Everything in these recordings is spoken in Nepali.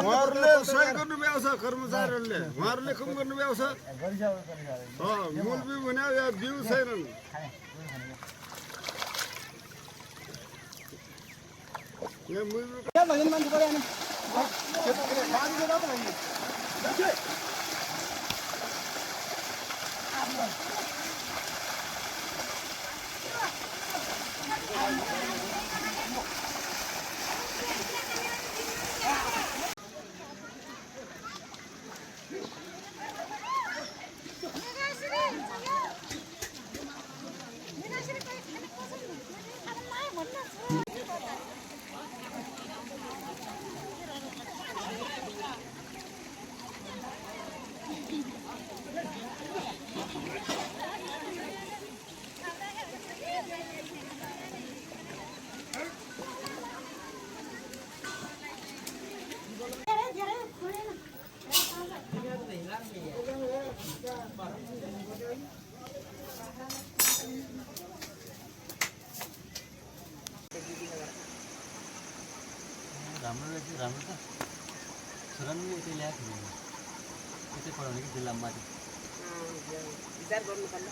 उहाँहरूले सहयोग गर्नु भ्याउँछ कर्मचारीहरूले उहाँहरूले कम गर्नु भ्याउँछ मूल बिउ भने या बिउ छैनन् राम्रो त सुरङ्गी यति ल्याएको थिएन यतै पढाउने कि जिल्लामा माथि विचार गर्नु पर्ला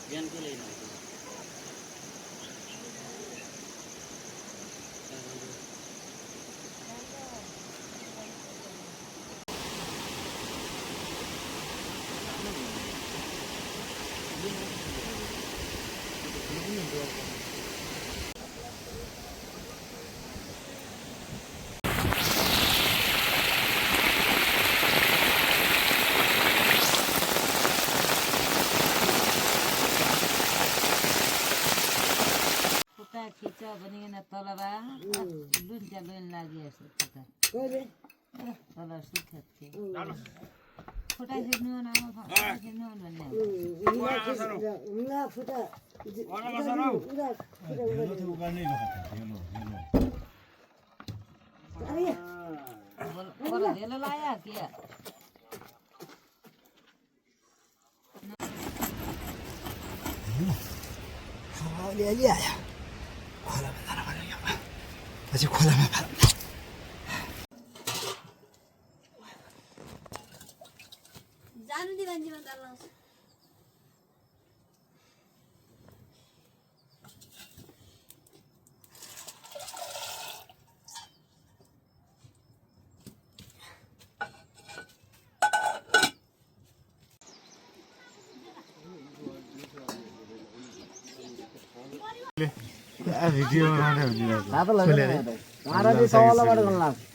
बिहान के ल्याइनु खिच भनिकन तलबा लुन्च्या लुन लागिरहेछ तल सुखेत थियो फुटा खिच्नु आमा खिच्नु भन्ने धेलो लाया के अलि आयो खोलामा जान पर्यो पछि खोलामा जानु दि मान्छेमा ताल लाउँछ भिडियो बनाउने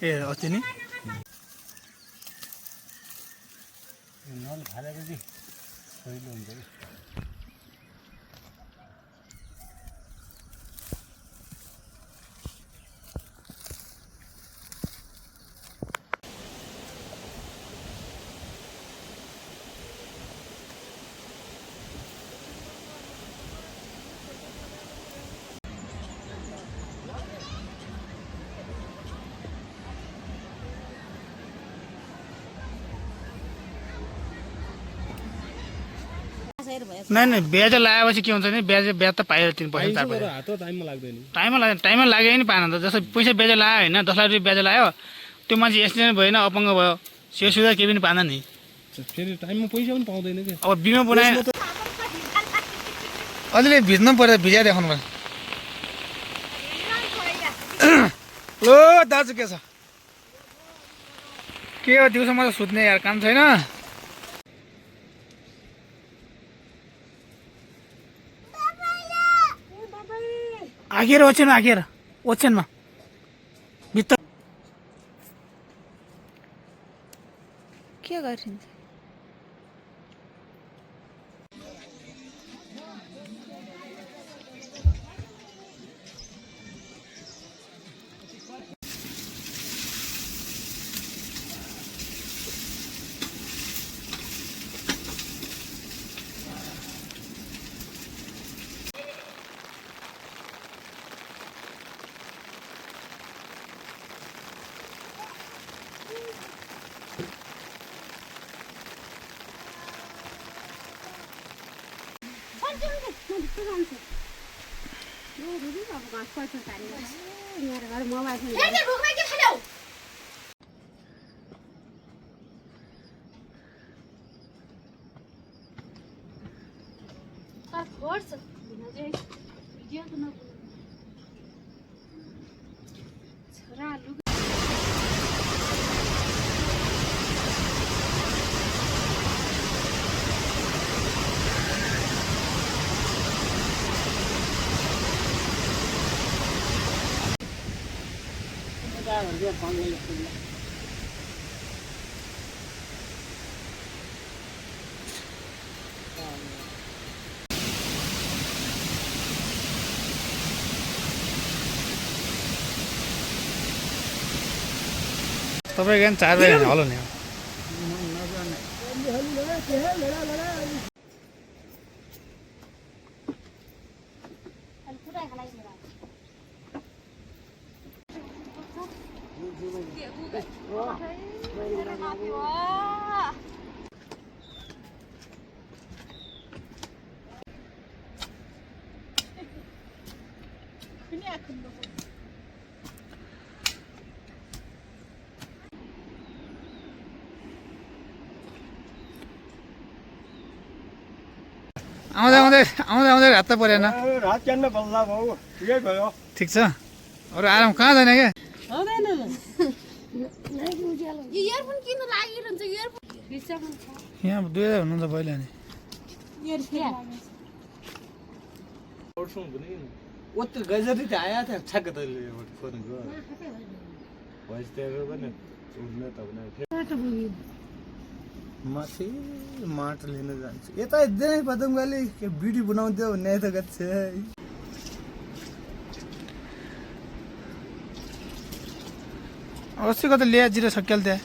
ए अस्ति नि नहीं ब्याज लगाएपछि के हुन्छ नि ब्याज त पायो 3 पैसा 4 पैसा हात टाइममा लाग्दैन टाइममा लाग्यो नि पाएन त जस्तो पैसा ब्याज लगायो हैन 10 लाख रुपैयाँ ब्याज लगायो त्यो मान्छे एक्सिडेन्ट भएन अपङ्ग भयो सेवा सुविधा केही पनि पाएन नि फेरि टाइममा पैसा पनि पाउँदैन के अब बिमा बनाए अलि भिज्नु पर्यो भिजा देखाउनु पर्यो। लो दाजु के छ के हो दिउँसो म त सुत्ने यार काम छैन आगेर ओछ्यानमा भित्र के गरिन्छ तपाईँको नि 4 बजे हलो नि आउँदै हात त परेन रात क्यान्न बल्ला भाउ ठिकै भयो ठिक छ अरू आराम कहाँ जाने क्या यहाँ 2000 हुनुहुन्छ पहिला नि ओत्त गजरी त आया था छक त फोन गयो भोइस दिएको पनि उड्न त भने माथि माटो लिन जान्छु यता एकदमै पदमगाली के भिडियो बनाउँथ्यो भन्ने त गछ अस्तिको त लिया जिरो सक्याल त्यहाँ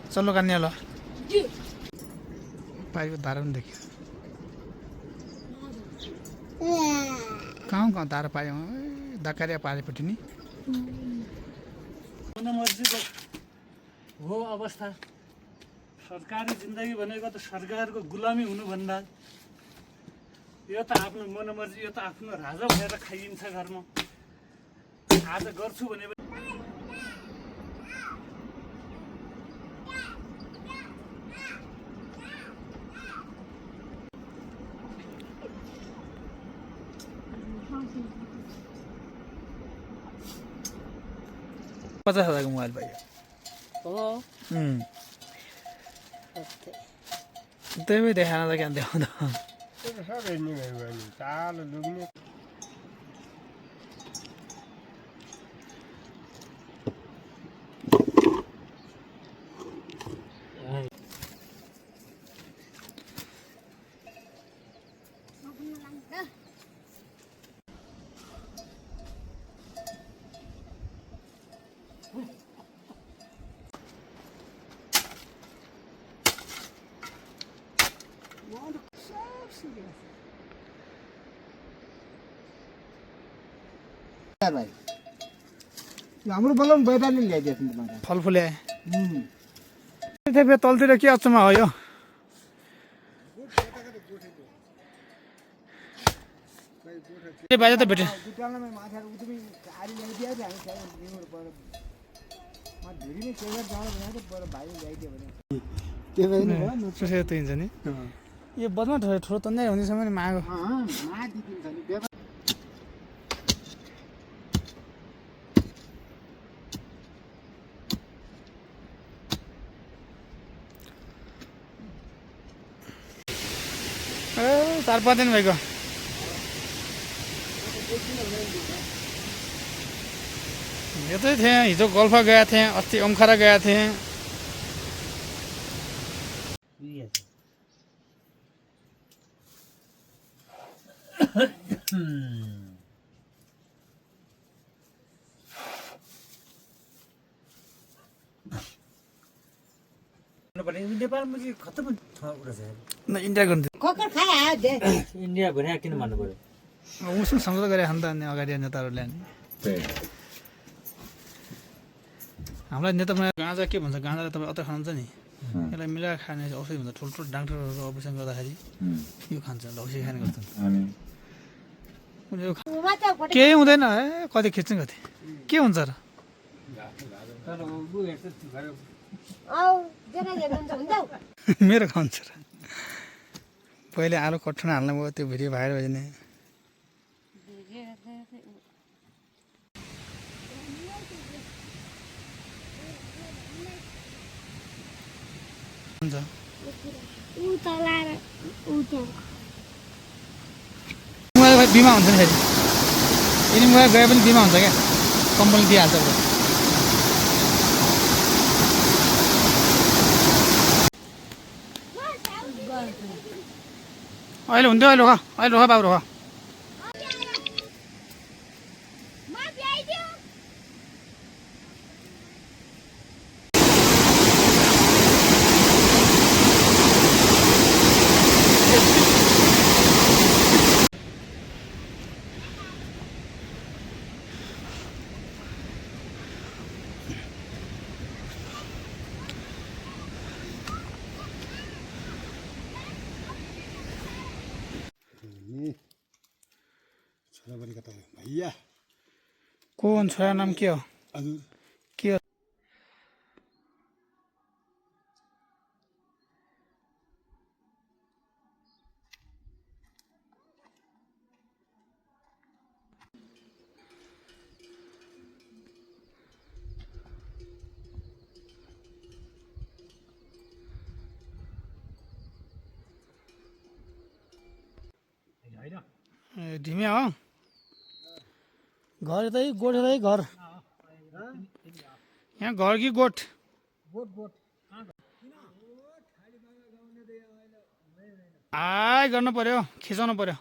चल्लो कान्ने होला पाइको धारा पनि देख्यो कहाँ धारा पायो दकारिया पारेपट्टि नि मनमर्जीको हो अवस्था सरकारी जिन्दगी भनेको त सरकारको गुलामी हुनुभन्दा यो त आफ्नो मनमर्जी यो त आफ्नो राजा भएर खाइन्छ घरमा आज गर्छु भने $50,000 को मोबाइल पाइयो त्यही पनि देखाएन त क्या देखाउँदा सबै नि भयो नि चालो लुग्ने भाइ हाम्रो बलम बैदाले ल्याइदिएको नि मलाई फलफुल आए तलतिर के अचम्म हो यो बाजा त भेट्यो गुटालामा माछाहरू उतै गाडी ल्याइदियो नि हामी चाहिँ निमर पर म धेरै नै केही जान भनेको पर भाइ ल्याइदियो भने के भएन भयो सुसेर त हिँड्छ नि यो बदमा ठुलो तन्दै हुनेसम्म नि मागो मा दिदिन्छ नि 4-5 दिन भइगयो यतै थिएँ हिजो गोल्फा गएको थिएँ अस्ति ओमखारा गएको थिएँ नेपालमा चाहिँ खतम कुरा छ न इन्डिया गर्नु खोकर खाए दे इन्डिया भने किन भन्नु पर्यो उसँग सम्झौता गरे खान त अनि अगाडि नेताहरूले अनि हामीलाई नेता बनाएर गाँजा के भन्छ गाँजाले तपाईँ अत्र खानुहुन्छ नि यसलाई मिलाएर खाने औषधि भन्छ ठुल्ठुलो डाक्टरहरू अपरेसन गर्दाखेरि यो खान्छ औषधि खाने गर्छन् केही हुँदैन है कति खिच्ने कति के हुन्छ र मेरो खान्छ र पहिले आलु कठुन हाल्नु भयो त्यो भिडियो भाइरल भयो नि हुन्छ बिमा हुन्छ नि फेरि यिनी गए पनि बिमा हुन्छ क्या कम्पनी दिइहाल्छ अहिले हुन्थ्यो अहिले रोख बाबु रोख भैया कौन छोरा नाम के हो के हो ढिमिया हो घर यतै गोठ यतै घर यहाँ घर कि गोठ आइ गर्नु पर्यो खिचाउनु पर्यो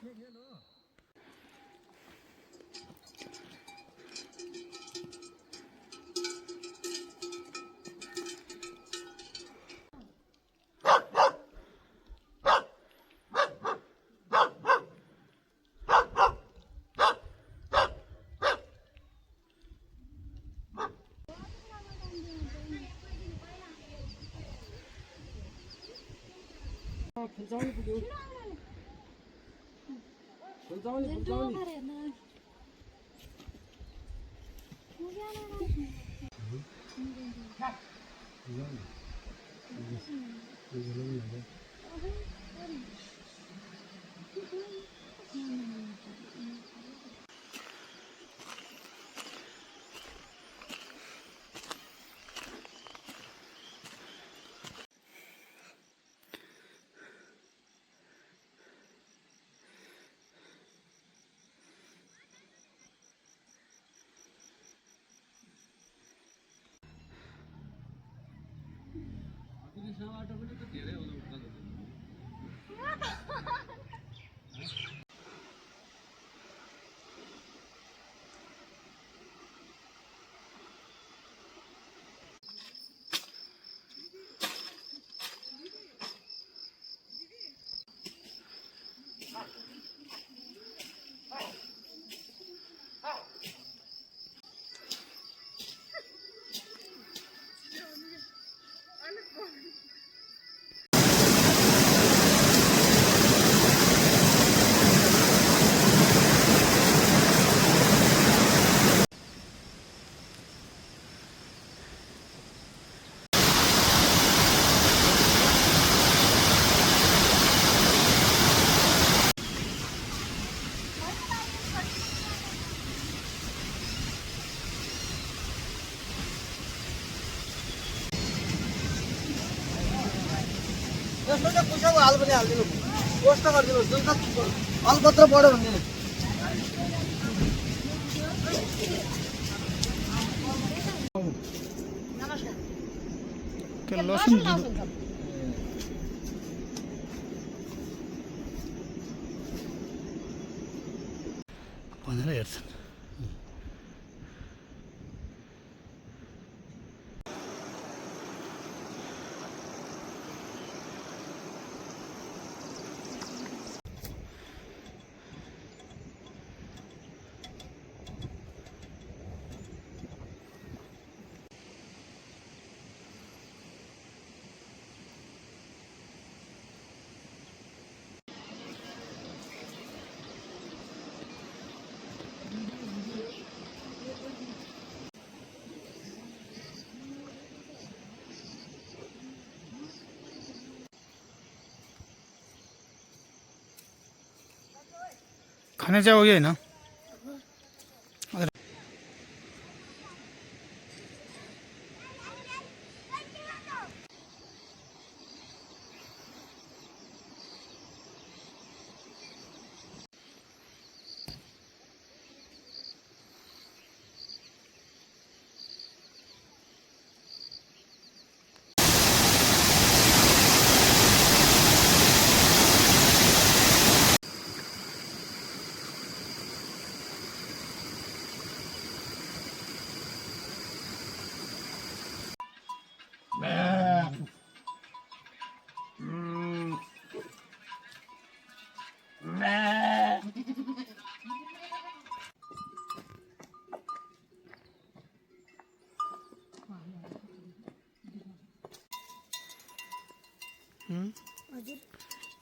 त्यसमा चाहिँ पैसाको हाल पनि हालिदिनु पोस्ट गरिदिनुहोस् न अलपत्र बढ्यो भने त्यो लसुन भनेर हेर्छन्। खाने चाहिँ हो कि होइन?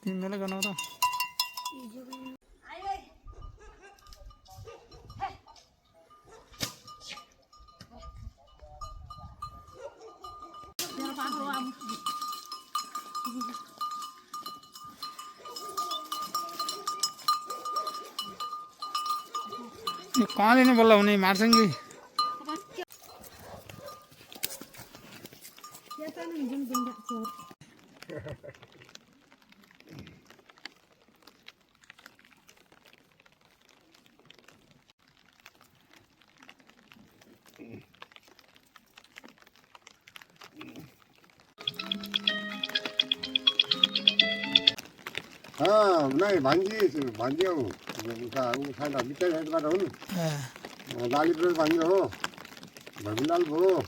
तिमीले गर्नु त कहाँले नै बोल्ला हुने मार्छन् कि नाही भांजी हो खाना मिठाई खाइबाट हुन् लाली प्रेस भांजी हो भविलाल भयो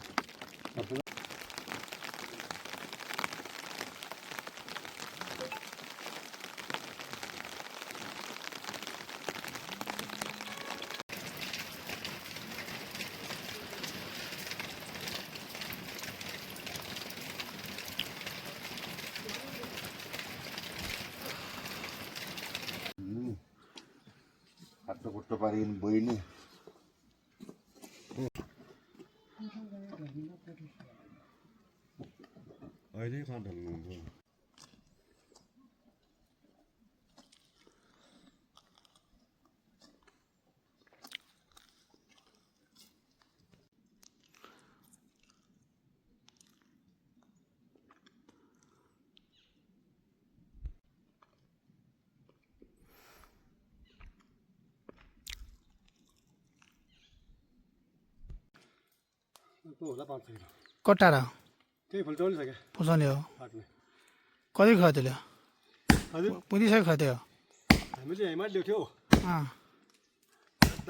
कुट्टो पारिन् बहिनी अहिले कहाँ ढल्नुहुन्छ कटाएर त्यही फुल्टौली छ क्या पुसाउने हो काट्ने कति खायो त्यसले हजुर पुगिसक्यो खायो त्यो हामीले यहीँमा ल्याउँथ्यो अँ त